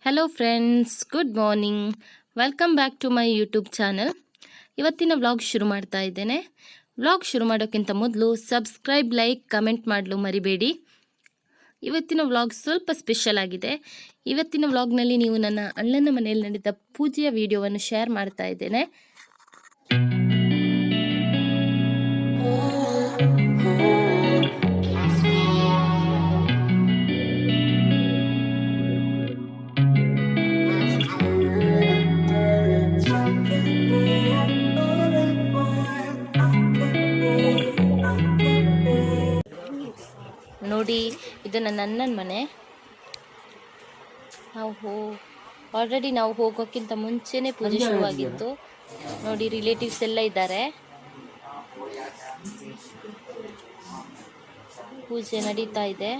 Hello friends, good morning. Welcome back to my YouTube channel. ಇವತ್ತಿನ vlog ಶುರು ಮಾಡ್ತಾ ಇದ್ದೇನೆ. ವ್ಲಾಗ್ ಶುರು ಮಾಡೋಕ್ಕಿಂತ ಮೊದಲು ಸಬ್ಸ್ಕ್ರೈಬ್, ಲೈಕ್, ಕಮೆಂಟ್ ಮಾಡಲು ಮರಿಬೇಡಿ. ಇವತ್ತಿನ ವ್ಲಾಗ್ ಸ್ವಲ್ಪ ಸ್ಪೆಷಲ್ ಆಗಿದೆ. ಇವತ್ತಿನ ವ್ಲಾಗ್ನಲ್ಲಿ ನೀವು ನನ್ನ ಅಣ್ಣನ ಮನೆಯಲ್ಲಿ ನಡೆದ ಪೂಜೆಯ ವಿಡಿಯೋವನ್ನು ಶೇರ್ ಮಾಡ್ತಾ ಇದ್ದೇನೆ. ನೋಡಿ, ಇದು ನನ್ನ ಅಣ್ಣನ ಮನೆ. ನಾವು ಹೋಗೋಕ್ಕಿಂತ ಮುಂಚೆನೆ ಪೂಜೆ ಶುರುವಾಗಿತ್ತು. ನೋಡಿ, ರಿಲೇಟಿವ್ಸ್ ಎಲ್ಲ ಇದ್ದಾರೆ. ಪೂಜೆ ನಡೀತಾ ಇದೆ.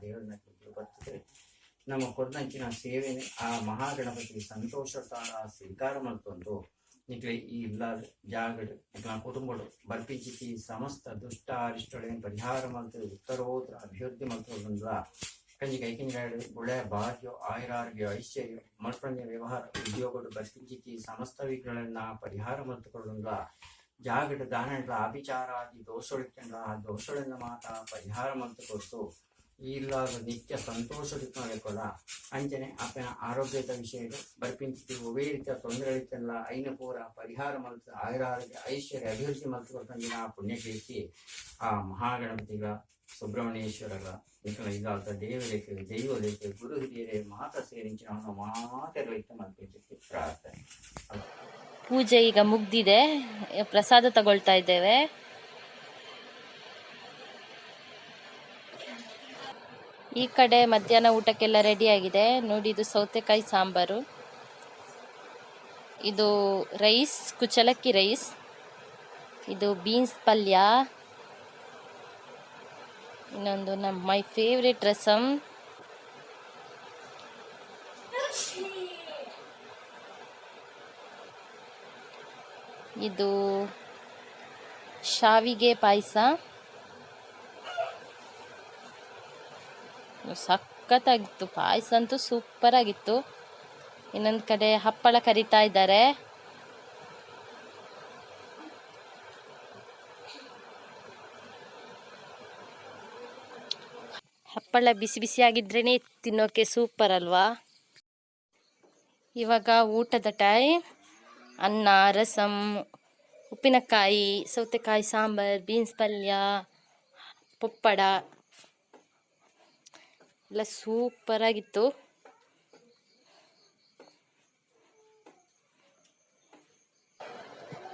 ದೇವರನ್ನ ಬರ್ತದೆ. ನಮ್ಮ ಕೊರ್ದಂಚಿನ ಸೇವೆನೆ ಆ ಮಹಾಗಣಪತಿ ಸಂತೋಷತಾರ ಸ್ವೀಕಾರ ಮಲ್ತೊಂದು ನಿಕ್ಲೆ ಈ ಇಲ್ಲಾದ ಜಾಗಡು ನಿಕ್ಲ ಕುಟುಂಬಡು ಬರ್ಪಿಚಿತಿ ಸಮಸ್ತ ದುಷ್ಟ ಅರಿಷ್ಟೊಳೆಯನ್ನು ಪರಿಹಾರ ಮಲ್ತದೆ, ಉತ್ತರೋತ್ತರ ಅಭಿವೃದ್ಧಿ ಮಲ್ತೊಂದ ಕಂಜಿ ಕೈಕಿಂಜಾಡು ಗುಳೆ ಭಾಗ್ಯ ಆಯುರಾರೋಗ್ಯ ಐಶ್ವರ್ಯ ಮಲ್ಪಂಜ ವ್ಯವಹಾರ ಉದ್ಯೋಗಡು ಬರ್ಪಿಚಿತಿ ಸಮಸ್ತ ವಿಘ್ನಗಳನ್ನ ಪರಿಹಾರ ಮಲ್ತುಕೊಳ್ಳುಂದ ಜಾಗಡು ದಾನಂಡ್ಲ ಅಭಿಚಾರಾದಿ ದೋಷೊಳಿಕೊಂಡ ಆ ದೋಷಗಳಿಂದ ಮಾತ ಪರಿಹಾರ ಮಲ್ತುಕೊಟ್ಟು ಇಲ್ಲಾದ ನಿತ್ಯ ಸಂತೋಷ ಅಂಚನೆ ಅಪ್ಪನ ಆರೋಗ್ಯದ ವಿಷಯಗಳು ಬರ್ಪಿಂಚಿ ಒವೇ ರೀತಿಯ ತೊಂದರೆಗಳಿದ್ದಲ್ಲ ಐನ ಪೂರ ಪರಿಹಾರ ಮಲ್ತ ಆಯುರಾರೋಗ್ಯ ಐಶ್ವರ್ಯ ಅಭಿವೃದ್ಧಿ ಮಲ್ತುಕೊಳ್ತಂದಿನ ಪುಣ್ಯಕೀರ್ತಿ ಆ ಮಹಾಗಣಪತಿಗ ಸುಬ್ರಹ್ಮಣ್ಯೇಶ್ವರಗ ನಿಖಲ ಇದಾದ ದೇವರೇಕೆ ದೈವಲೇಕೆ ಗುರು ಹಿರಿಯರೇ ಮಾತ ಸೇರಿಂಚಿನ ಮಾತೆಗಳಿಟ್ಟು ಮಲ್ಪಿಂಚಿ ಪ್ರಾರ್ಥನೆ. ಪೂಜೆ ಈಗ ಮುಗ್ದಿದೆ, ಪ್ರಸಾದ ತಗೊಳ್ತಾ ಇದ್ದೇವೆ. ಈ ಕಡೆ ಮಧ್ಯಾಹ್ನ ಊಟಕ್ಕೆಲ್ಲ ರೆಡಿ ಆಗಿದೆ. ನೋಡಿ, ಇದು ಸೌತೆಕಾಯಿ ಸಾಂಬಾರು, ಇದು ರೈಸ್, ಕುಚಲಕ್ಕಿ ರೈಸ್, ಇದು ಬೀನ್ಸ್ ಪಲ್ಯ, ಇನ್ನೊಂದು ಮೈ ಫೇವ್ರೆಟ್ ರಸಮ್, ಇದು ಶಾವಿಗೆ ಪಾಯಸ, ಸಖತ್ತಾಗಿತ್ತು ಪಾಯಸ ಅಂತೂ, ಸೂಪರ್ ಆಗಿತ್ತು. ಇನ್ನೊಂದು ಕಡೆ ಹಪ್ಪಳ ಕರಿತಾ ಇದ್ದಾರೆ. ಹಪ್ಪಳ ಬಿಸಿ ಬಿಸಿಯಾಗಿದ್ರೇನೆ ತಿನ್ನೋಕೆ ಸೂಪರ್ ಅಲ್ವಾ. ಇವಾಗ ಊಟದ ಟೈಮ್. ಅನ್ನ, ರಸಮ್, ಉಪ್ಪಿನಕಾಯಿ, ಸೌತೆಕಾಯಿ ಸಾಂಬಾರ್, ಬೀನ್ಸ್ ಪಲ್ಯ, ಪಪ್ಪಡ ಎಲ್ಲ ಸೂಪರ್ ಆಗಿತ್ತು.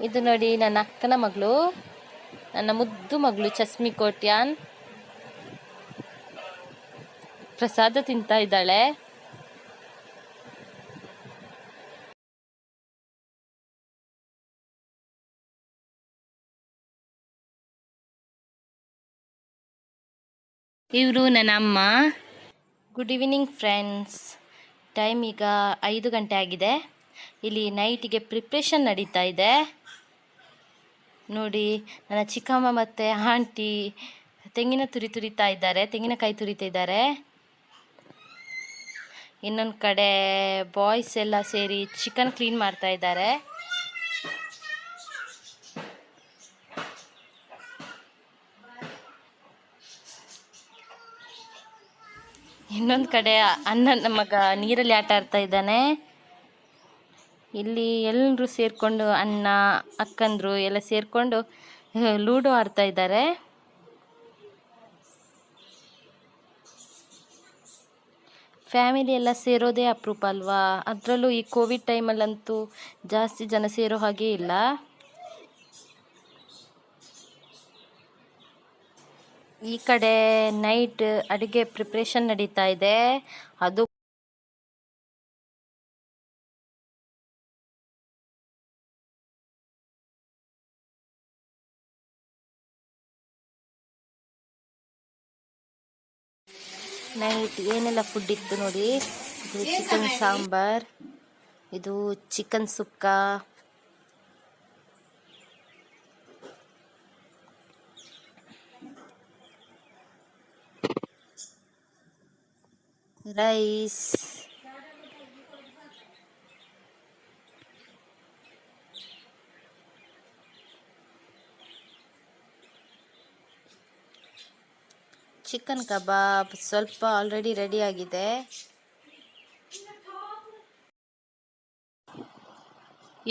ಇದು ನೋಡಿ, ನನ್ನ ಅಕ್ಕನ ಮಗಳು, ನನ್ನ ಮುದ್ದು ಮಗಳು ಚಸ್ಮಿ ಕೋಟ್ಯಾನ್ ಪ್ರಸಾದ ತಿಂತಾ ಇದ್ದಾಳೆ. ಇವರು ನನ್ನ ಅಮ್ಮ. Good evening friends. ಟೈಮ್ ಈಗ 5 ಗಂಟೆ ಆಗಿದೆ. ಇಲ್ಲಿ ನೈಟಿಗೆ ಪ್ರಿಪ್ರೇಷನ್ ನಡೀತಾ ಇದೆ. ನೋಡಿ, ನನ್ನ ಚಿಕ್ಕಮ್ಮ ಮತ್ತು ಆಂಟಿ ತೆಂಗಿನಕಾಯಿ ತುರಿತಾ ಇದ್ದಾರೆ. ಇನ್ನೊಂದು ಕಡೆ ಬಾಯ್ಸ್ ಎಲ್ಲ ಸೇರಿ ಚಿಕನ್ ಕ್ಲೀನ್ ಮಾಡ್ತಾ ಇದ್ದಾರೆ. ಇನ್ನೊಂದು ಕಡೆ ಅಣ್ಣನ ಮಗ ನೀರಲ್ಲಿ ಆಟ ಆಡ್ತಾ ಇದ್ದಾನೆ. ಇಲ್ಲಿ ಎಲ್ಲರೂ ಸೇರಿಕೊಂಡು, ಅಣ್ಣ ಅಕ್ಕಂದರು ಎಲ್ಲ ಸೇರಿಕೊಂಡು ಲೂಡೋ ಆಡ್ತಾ ಇದ್ದಾರೆ. ಫ್ಯಾಮಿಲಿ ಎಲ್ಲ ಸೇರೋದೇ ಅಪರೂಪ ಅಲ್ವಾ. ಅದರಲ್ಲೂ ಈ ಕೋವಿಡ್ ಟೈಮಲ್ಲಂತೂ ಜಾಸ್ತಿ ಜನ ಸೇರೋ ಹಾಗೆ ಇಲ್ಲ. ಈ ಕಡೆ ನೈಟ್ ಅಡುಗೆ ಪ್ರಿಪ್ರೇಷನ್ ನಡೀತಾ ಇದೆ. ಅದು ನೈಟ್ ಏನೆಲ್ಲ ಫುಡ್ ಇತ್ತು ನೋಡಿ. ಇದು ಚಿಕನ್ ಸಾಂಬಾರ್, ಇದು ಚಿಕನ್ ಸುಕ್ಕ, ರೈಸ್, ಚಿಕನ್ ಕಬಾಬ್ ಸ್ವಲ್ಪ ಆಲ್ರೆಡಿ ರೆಡಿ ಆಗಿದೆ.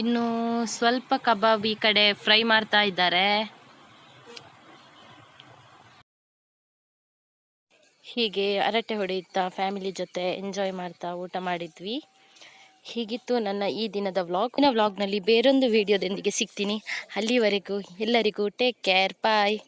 ಇನ್ನು ಸ್ವಲ್ಪ ಕಬಾಬ್ ಈ ಕಡೆ ಫ್ರೈ ಮಾಡ್ತಾ ಇದ್ದಾರೆ. ಹೀಗೆ ಹರಟೆ ಹೊಡೆಯುತ್ತಾ ಫ್ಯಾಮಿಲಿ ಜೊತೆ ಎಂಜಾಯ್ ಮಾಡ್ತಾ ಊಟ ಮಾಡಿದ್ವಿ. ಹೀಗಿತ್ತು ನನ್ನ ಈ ದಿನದ ವ್ಲಾಗ್ನಲ್ಲಿ ಬೇರೊಂದು ವಿಡಿಯೋದೊಂದಿಗೆ ಸಿಗ್ತೀನಿ. ಅಲ್ಲಿವರೆಗೂ ಎಲ್ಲರಿಗೂ ಟೇಕ್ ಕೇರ್, ಬಾಯ್.